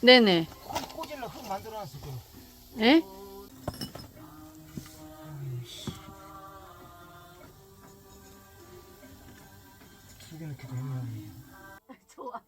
네네. 꽂으려 흙 만들어놨어. 예? 두 개 넣기도 했네. 좋아.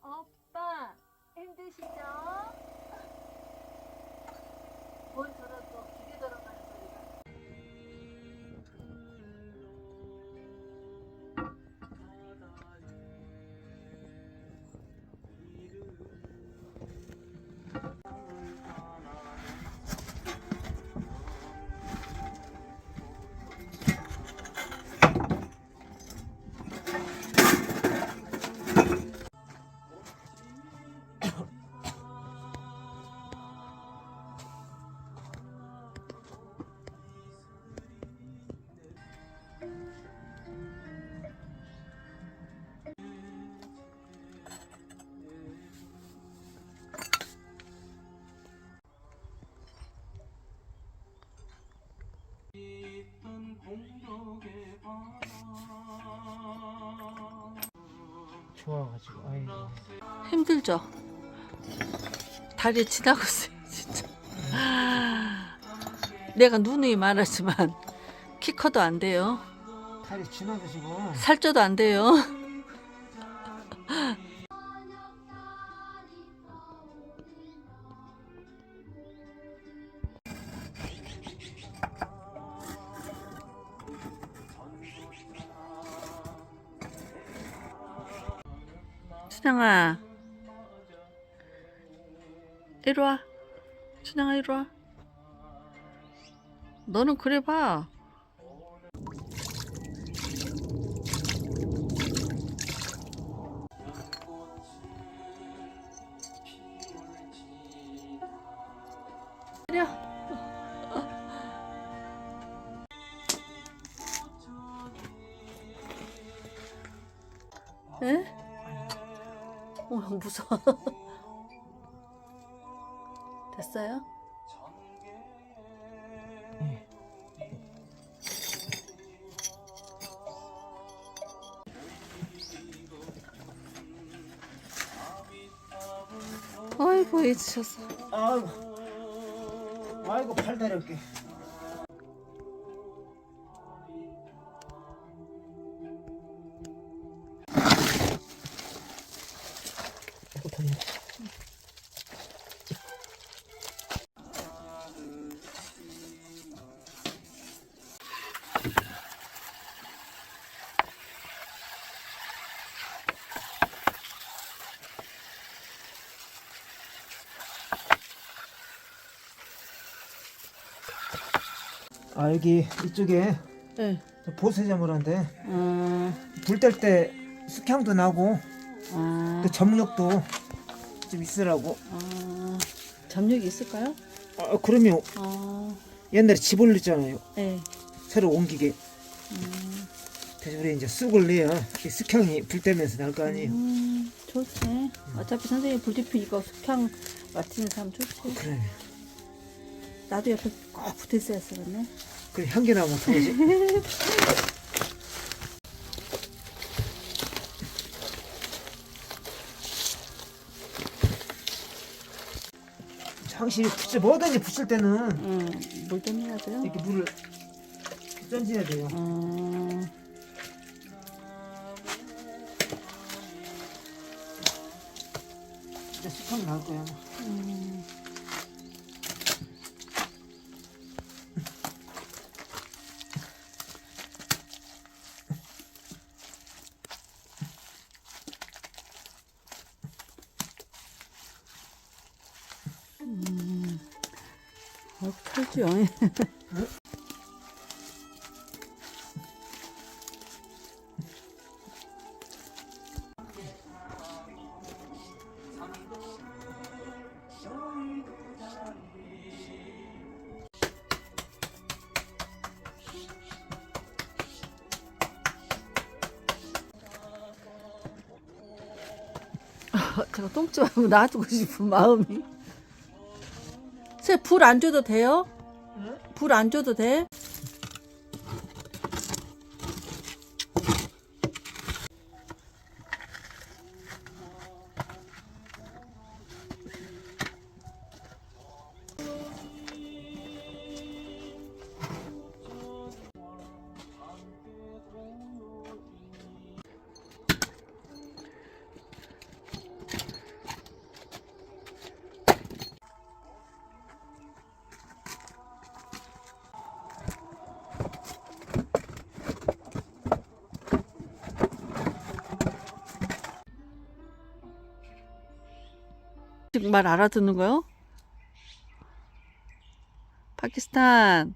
오빠 힘드시죠? 뭔 저런 또 기계 돌아가는 소리가. 좋아가지고 아이고. 힘들죠? 다리 지나고 있어요, 진짜. 내가 누누이 말하지만 키 커도 안 돼요. 다리 지나드시고. 살쪄도 안 돼요. 춘향아, 이리 와. 춘향아, 이리 와. 너는 그래 봐. 때려. 에? 무서워. 됐어요? 아이고, 잊으셨어. 아이고 팔 다렸게. 여기 이쪽에 네. 보세자물한데 불 뗄 때 숙향도 나고 또 점력도 좀 있으라고. 점력이 있을까요? 그러면 옛날에 집 올렸잖아요. 네. 새로 옮기게. 그래서 우리 이제 쑥을 내야 이 숙향이 불 떼면서 날 거 아니에요. 좋지. 어차피 선생님 불지피 이거 숙향 맡는 사람 좋지. 그래. 나도 옆에 꼭 붙어 있어야 그러네. 그래 향기 나면 어떡하지? 확실히 뭐든지 붙일 때는 물 좀 해야 돼요. 이렇게 물을 던져야 돼요. 이제 숙향이 나올 거야. 털죠. 제가 똥집하고 놔두고 싶은 마음이. 불 안 줘도 돼요? 불 안 줘도 돼? 말 알아듣는 거요? 파키스탄.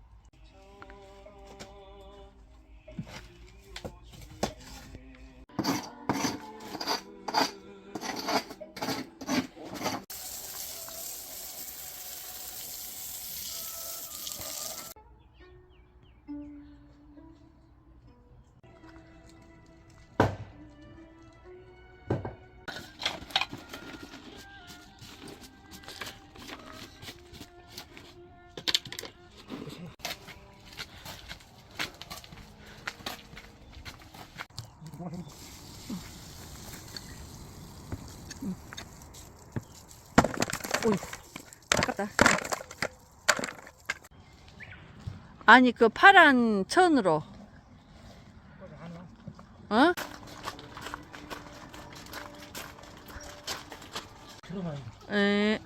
오이, 아깝다. 아니 그 파란 천으로. 어? 들어가요. 에.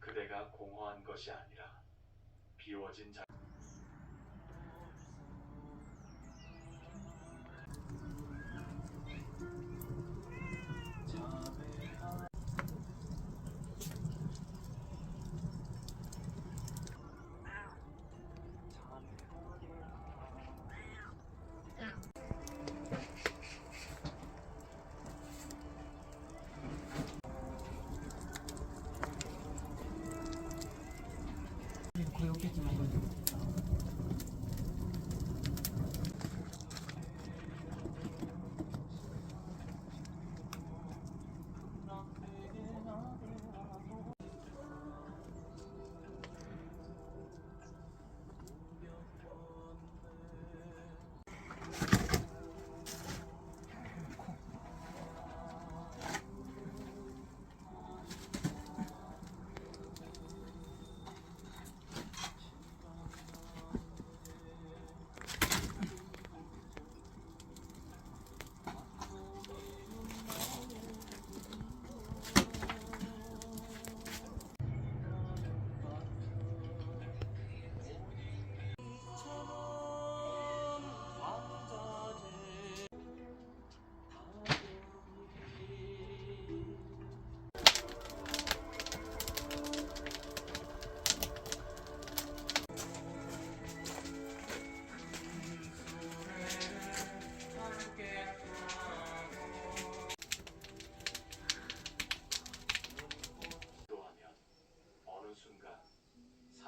그대가 공허한 것이 아니라 비워진 자.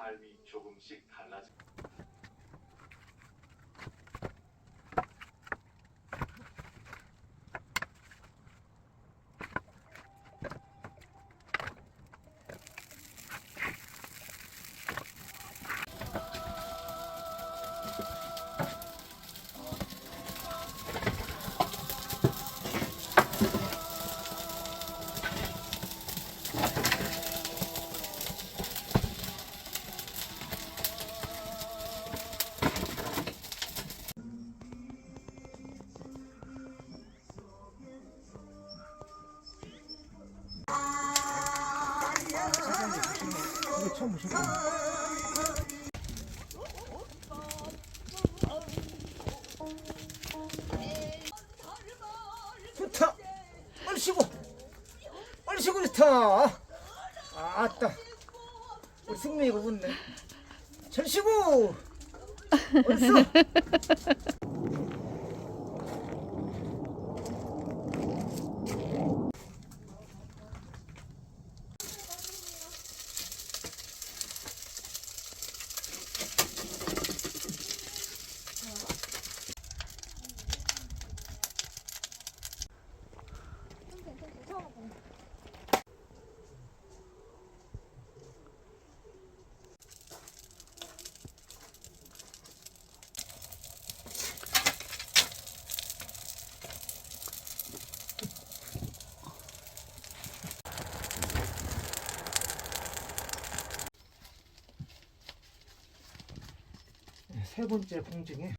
삶이 조금씩 달라지. 이거 처음 보셨구나. 쉬고 좋다. 아따 우리 승민이가 웃네. 잘 쉬고 어딨어? 세 번째 공증에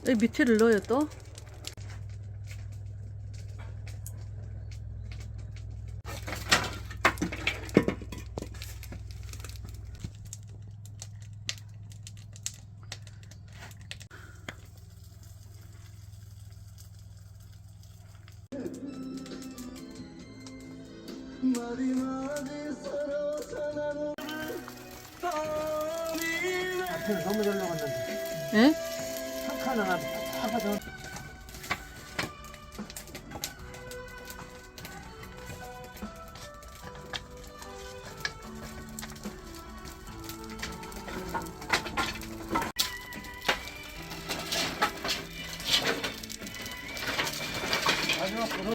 여기 밑에를 넣어요 또? 앞에는 너무 잘 나갔는데 예? 한 칸은 하거든. 마지막으로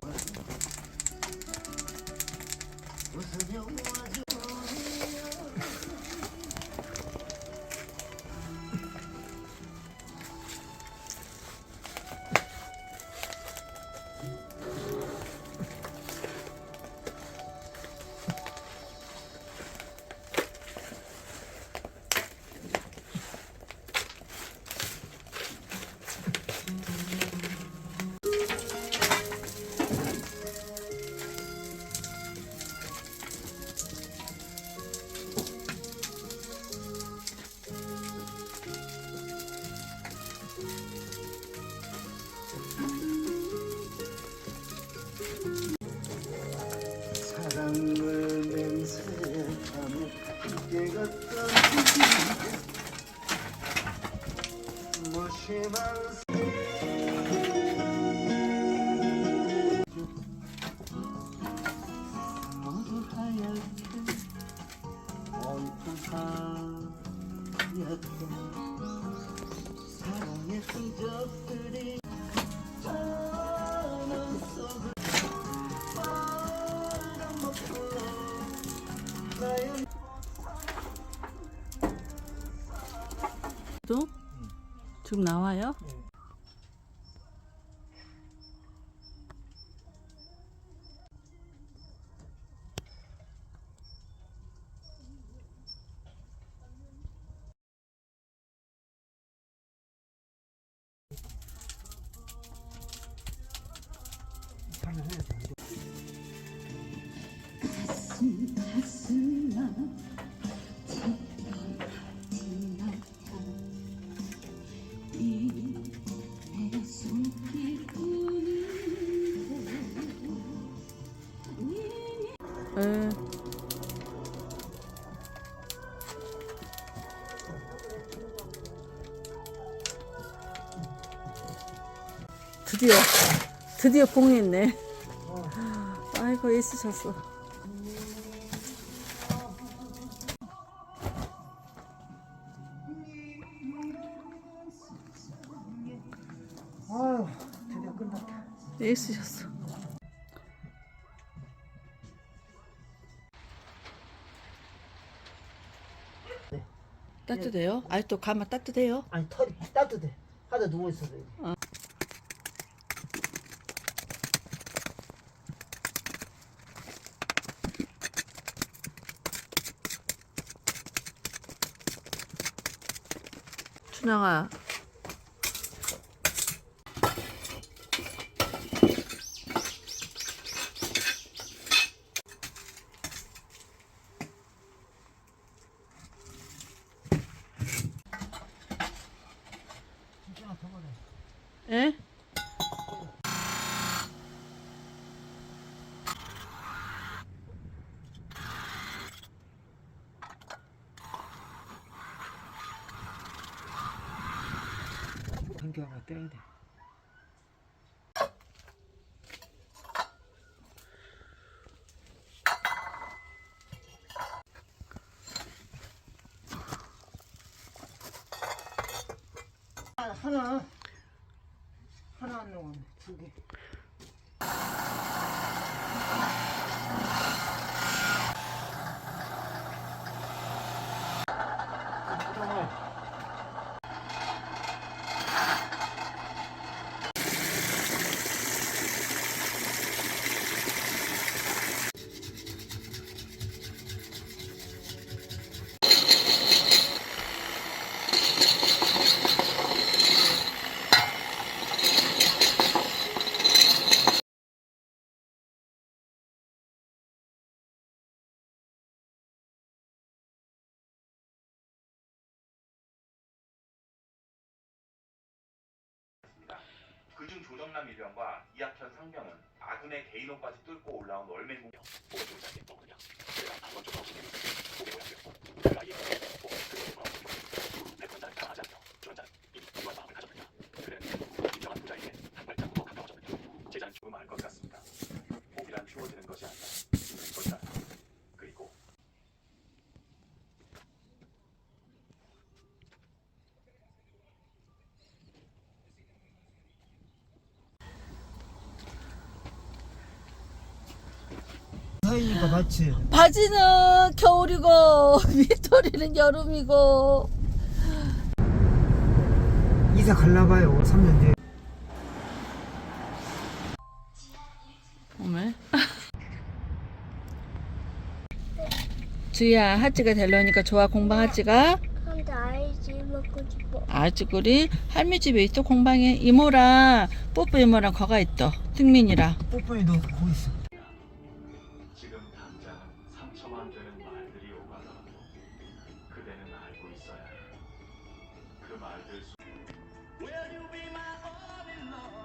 사랑을 맹세하며 함께 갔던 무심한 모두 하얗게 온통 하얗게 사랑의 흔적들이 저는 속을 또? 지금 나와요? 하면 해야 돼. 예. 드디어 봉했네. 아이고 애쓰셨어. 아유 드디어 끝났다. 애쓰셨어. 따뜻해요? 아직도 가면 따뜻해요? 아니 털이 따뜻해. 하다 누워 있어도. 춘향아. 괜찮아, 더 먹어. 예? 한개 하나 떼야 돼. 하나 안 넣어. 두 개. 그중 조정남 일병과 이학현 상병은 아군의 개인호까지 뚫고 올라온 월맹공 조금 알 것 같습니다. 목이란 주어지는 것이 아니라 있는 것이다. 그리고 사이니까 맞지. 바지는 겨울이고 밑돌이는 여름이고. 이사 갈라봐요. 3년 뒤에. 어메. 주희야, 하찌가 되려니까 좋아? 공방 하찌가? 근데 아이지 먹고 싶어. 아찌구리 할미 집에 있어. 공방에 이모랑 뽀뽀 이모랑 거가 있어. 승민이랑. 뽀뽀이 너 거기 있어. 지금 당장 상처만 되는 말들이 오가더라도 그대는 알고 있어야 해. 그 말들 속 Will you be my all in love?